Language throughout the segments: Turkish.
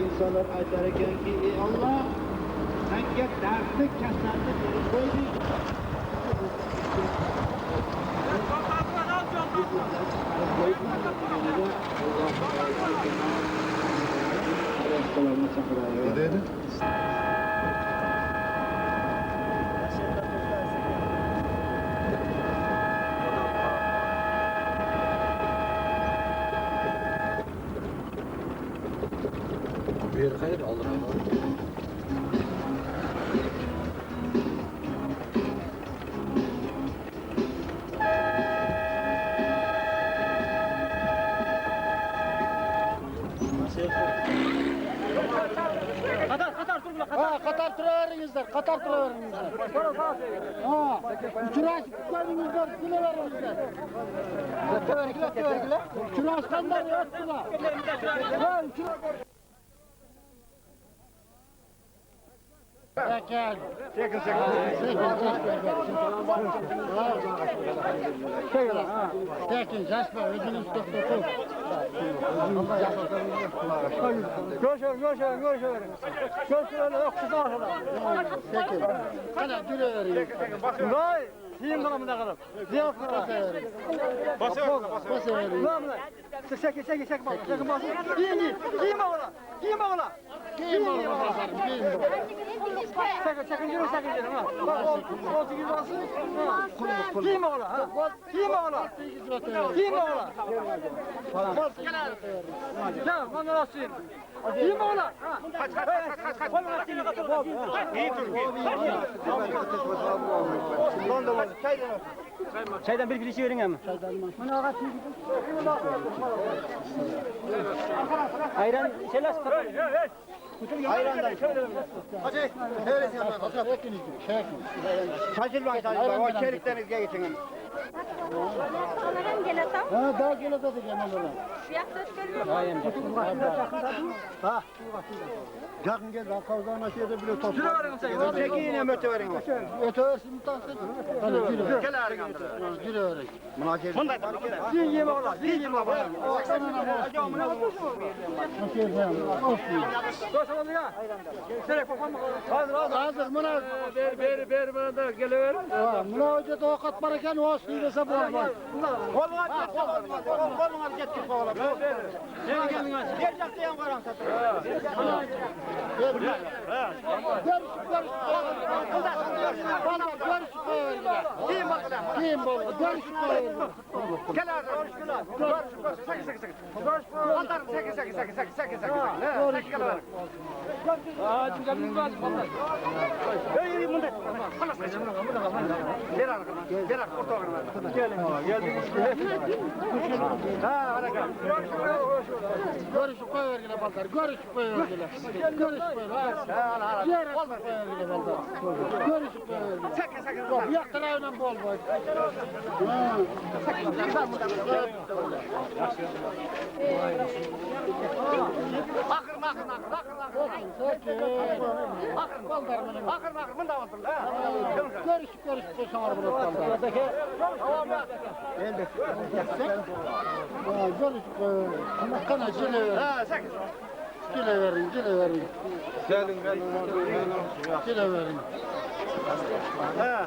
İnsanlar aytar ekanki, ey Allah, senga dardlik kasalni berib qo'yding. Hayır, alırım. Qatar turaveringizlar, qatar turaveringizlar. Ha, uchrashib qolingizlar, kelaveringizlar. To'g'ri, uchrashganlar yo'qdilar. Ha, Gel. Çekin. Tekin, şaşma, ödünüz tuttu. Görüşürüz. Yok tutarlar. Tekin. Hadi güle vereyim. Vay. Yiyeyim kalamında kalıp. Ziyaret kalıp. Basa vereyim. Ne yapayım? Çek bak. Çekin bak. Yiyin oğlan. Yiyin oğlan. Kim olur bakarım, kim olur. Çekin canım ha. Bak o 18 olsun. Yiyin oğlan ha. Yiyin oğlan. Yiyin oğlan. Gel bana asayım. Yiyin oğlan. Kaç. İyi dur. Çaydan bir girişi verin ama. Ayran şeyler sıkar. Ayrandan. Hadi, öyle yapalım. Hadi, tekin. Şaşırmayın çocuklar. O çelikleriniz geçin. Ha, daha gele de gene olur. Yakın gel, daha kavgana şeyde bile toplu. Çekin yine möte verin. Öte versin mutlaka. Hadi güle. Gel arayın. Güle vereyim. Bunda Yiyin oğlan. Yiyin oğlan. Nasıl yapayım? Olsun. Koşalım ya. Serek bakalım. Hazır, buna... Ver bana da geliver. Buna hoca da o katmarken o aslı dese bu olmaz. Kolunu al getir kovala. Seni kendin aç. Gelecek diyen karan satır. Kim bakalım? Kim bu? Görüşük koyun. Gel abi. Sakın. Altar sakın. Aa, cümlemiz var. Ey bunda. Ver arkama. Geldik. Ha, hadi gel. Görüşük koyun yine baltar. Görüşük koyun yine. Görüşük koyun. Ziyaret koyun yine baltar. Görüşük koyun yine. Sakın. Yok, yaktan aynen bol boy. Akır. Akır. Bunda olsun. Görüşük koysan var bunu baltar. Görüşük koyun. Ama kana cile verin. Ha, sakın. Cile verin. Cile verin. Ha.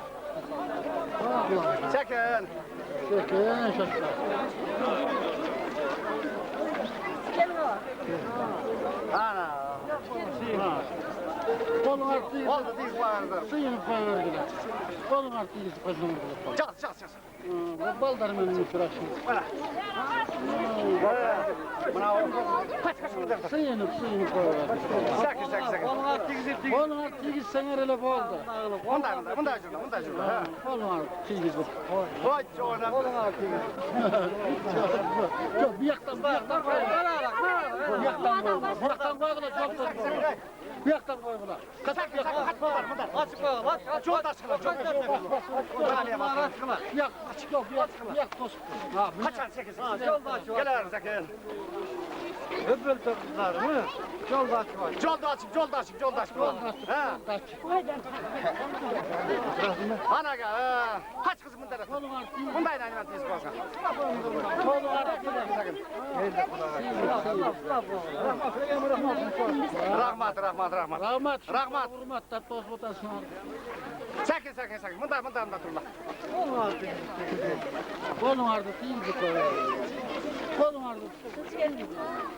Sakın. Tekin, şaşma. Ana. Kolun artığı Oldu diz vardır. suyunu koyuverdiler. Kolun artığı koyuverdiler. Çal. Bu baldarım önümü süraşın. Suyunu koyuverdiler. Sakın. Kolun artığı sengerele boldu. Bunda şurada. Kolun artığı bu. Vay çoğuna. Çok bir yaktan koyuverdiler. Bir yaktan koyuverdiler. Çok da bir yaktan koyuverdiler. Kaçak yaktan. Açık bakalım. Aç. Çok da çıkma. Yak, açık yok. Yak tost. Kaçan 8. Gel arı sakın. Öbür toplar mı? Yolda açık. Yolda açık. Ha. Ana ga. Kaç kızım bunda? Bunda aynı biz koysan. Kolun artığı. Rahmat. Rahmat. Hurmat da toz botasın. Sakın. Bunda turla. Kolun artığı iyi koyuverdiler. Kolun artığı.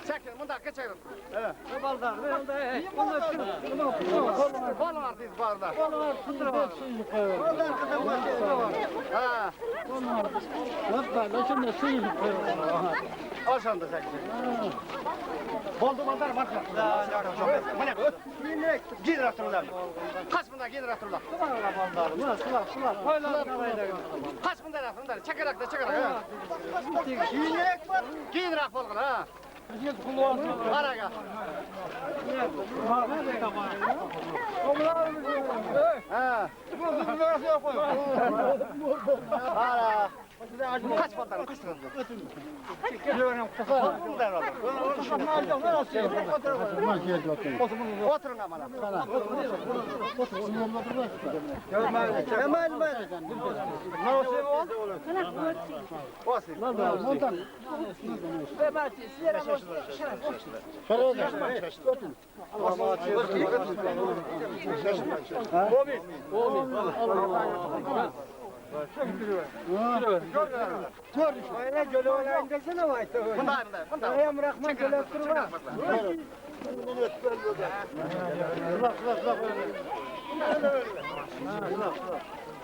Sakın bunda kaçarım. Baldar. Onlar Kolun artık barda. Kolun artığı suyunu koyuverdiler. Ha. Kolun artığı. Bak şimdi suyunu koyuverdiler. Olsun da sakın. Oldu mandar bakma. Bu ne? Gidin Rasulullah. Kaç bunda gidin Rasulullah. Kaç bunda Rasulullah. Çakarak. Gidin Rasulullah. Ha. Araga. Ha. Ara. Kaç baldan kaç lira? Oturun ama.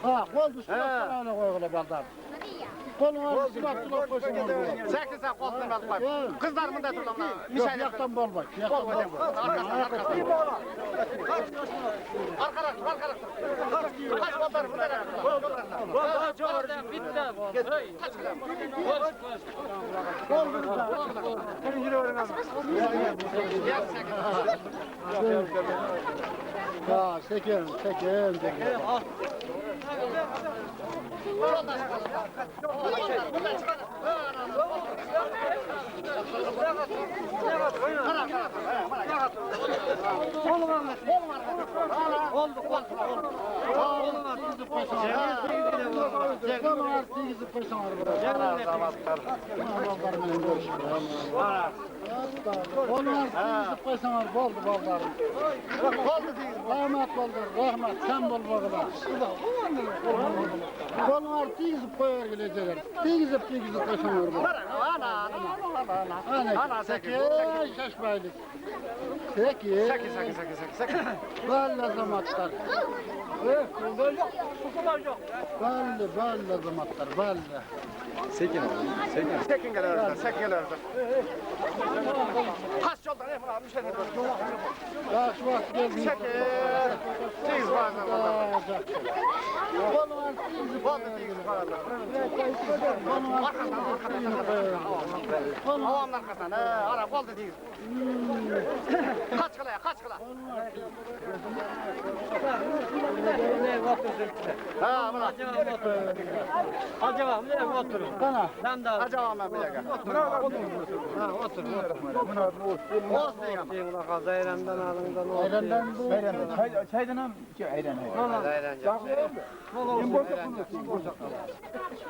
Ha, kol düştü, öyle koy baldan. Kolun ağrı sulak koysun. Sekiz sen koltuğunu alıp koy. Kızlar mı da dur lan? Yok, yaktan bol bak. Yaktan bol bak. Arkadaş. Kaç baldan mı da? Ha, sekin. Rahmet, sen bol bakılar. Kollar tizip koyar gelecekler. Tizip koysanlar bu. Ana, sekiz şaşmaylık. Sekiz. Vallahi zamatlar. Vallahi zamatlar, vallahi. Sekin geliyorlar. Kaç yoldan ne falan bir şey değil. Ya şu vakit geldi. Sekiz bazen. Kollar tizip Havanın arkasından. Ara kol da değil. Kaç kıla. Ha bırak. Acaba ne oturun? Bana. Ben de Acaba ben bir dakika. otur. Olsun diyeyim. Yine kazayrandan alından oldu. Eren'den bu. Çaydan hem ki ayran.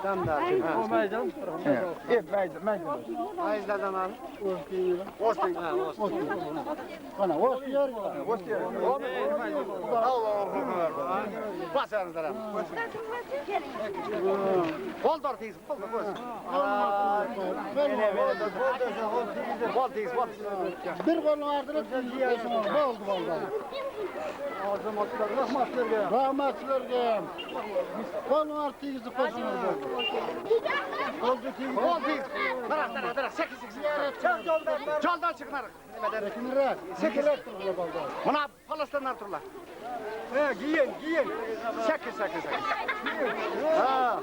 Tam da. O meydan. Ayızlardan al. Olsun. Bana hoş diyor. Allah. Basarız da. Kol dortayız. Kol. Bir kolun ardına tizip koysanlar. Ne oldu vallahi? Rahmetler. Kolun ardına tizip koysanlar. Kol değil. Bırak. 8. Yoldan çıkınlar. Sekinler. Sekinler. Buna Palastinler turlar. Giyin. 8. Ha.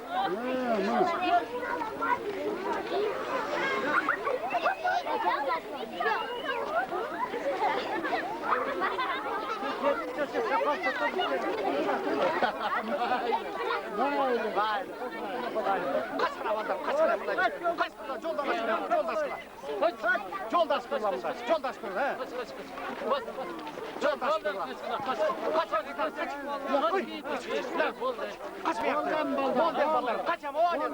Vay. Kaç para var? Kaç para? Yoldaş kırlar. Kaç mı yaptın? Bolden ballar. Kaç ama o anı.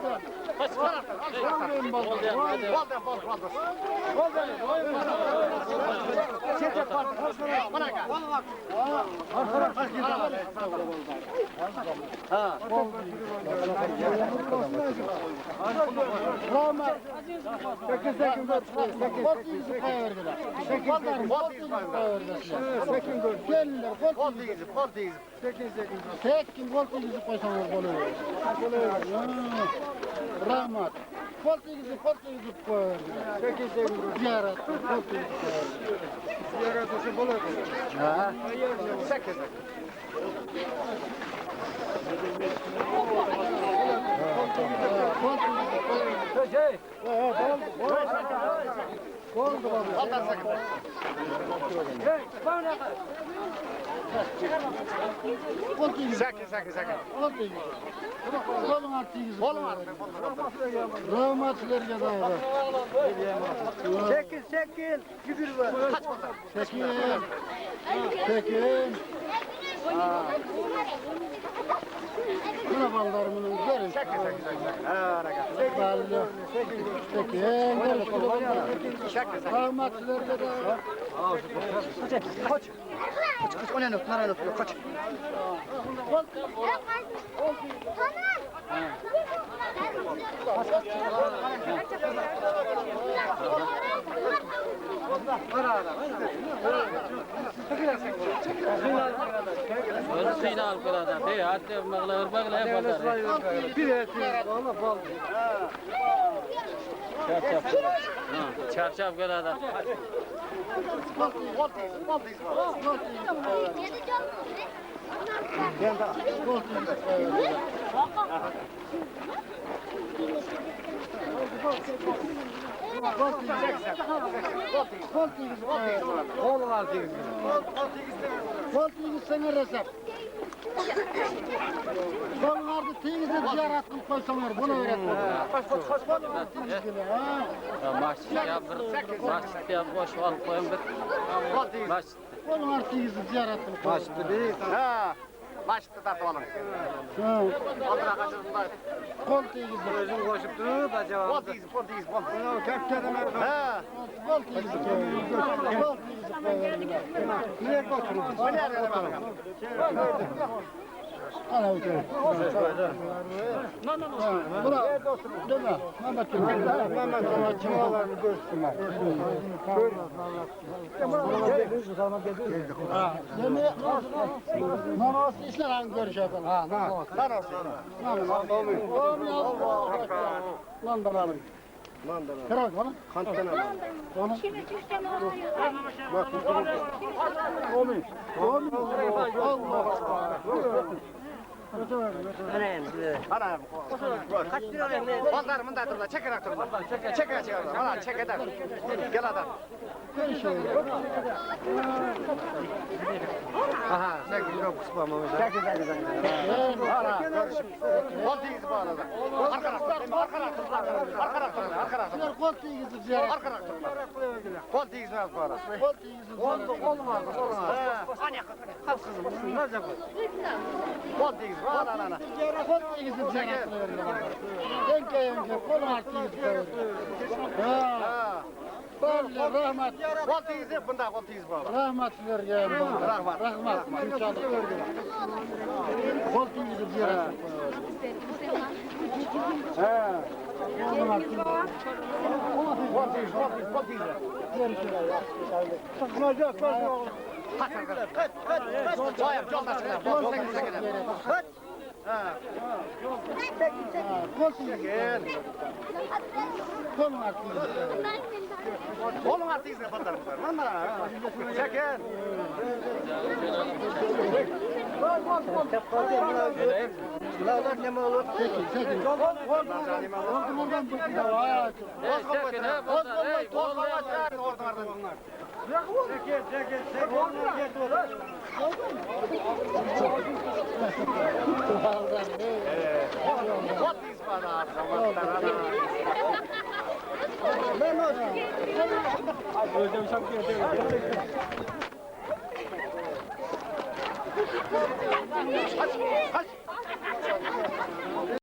Bana gel. Ha. Rahmet. Sekin. Kol tizip koyarlar. Gelirler. Kol değil. Sekin kol tizip koysanlar kolu. Rahmet. Kol tizip koyarlar. Ziyaret. Kol tizip koyarlar. Ha. 8. Oldu baba. Ondan 8. Sakin. Kolun artıyız. Kolun artık. Rahmetlilerge dayalı. Çekil. Gübür var. Kaç pazar? Tekin. Buna ballarımın görüş. Ballı. Tekin. Rahmetlilerge dayalı. Kaç. O ne not? Nereye not? Kaç. Öyle sıyla al kadar. Hey, hatta mağla yapar. Bir eti. Valla bal. Çarşaf kadar. Oğlum artık. Koltuğu sana resep. Sonlarda teyze ziyaret kılıp koysalar bunu öğretmez. Masjid yap, boş ol koyun bir. Masjid. Onun teyze ziyaret kılıp koysalar. Başlı değil. Ha. Başlı da falan. Aldıra kaçırdılar. Koltuğu Özüm koşup durup acaba. Voltiz. Kök kelime. Ha. Niye koşuyorsun? O nerede bakalım? Ana uçuyor. Bura. Deme. Mehmet Civalarını görsünler. Deme. Namaz işler hangi görüşelim? Ha, namaz. Mandalalım. Kırak bana. Kantana mı? Onu. Allah. Ana. Kaç lira verdin? Pazarımın da durla. Çekerek durla. Çekerek. Ana çekerek. Gel adam. Görüşelim. Aha. Çek yok kısmamı. Çek. Ana. Görüşüm. Voltiz bu arada. Arkarak. Şunlar koltuğu gidip ziyaret. Arkarak. Voltiz mi bu arada? Olmaz. Kalk kızım. Ne yapacak? Voltiz. Ana. Koltuğu gidip ziyaret. Yenge kol artığı gidip. Ha. Böyle rahmet. Voltiz bunda voltiz bu arada. Rahmetliler geldi. Rahmet. İnşallah. Koltuğu gidip ziyaret. Onun artığı. Voltiz. Kaç. Bayap yolda çıkar. Kaç. Ha. Koltuğu gidip. Kolun artığı. Oğlum artık izle pazar. Çekin. Lağlar ne mi olur? Çekin. Oradan bu da var. Kaç.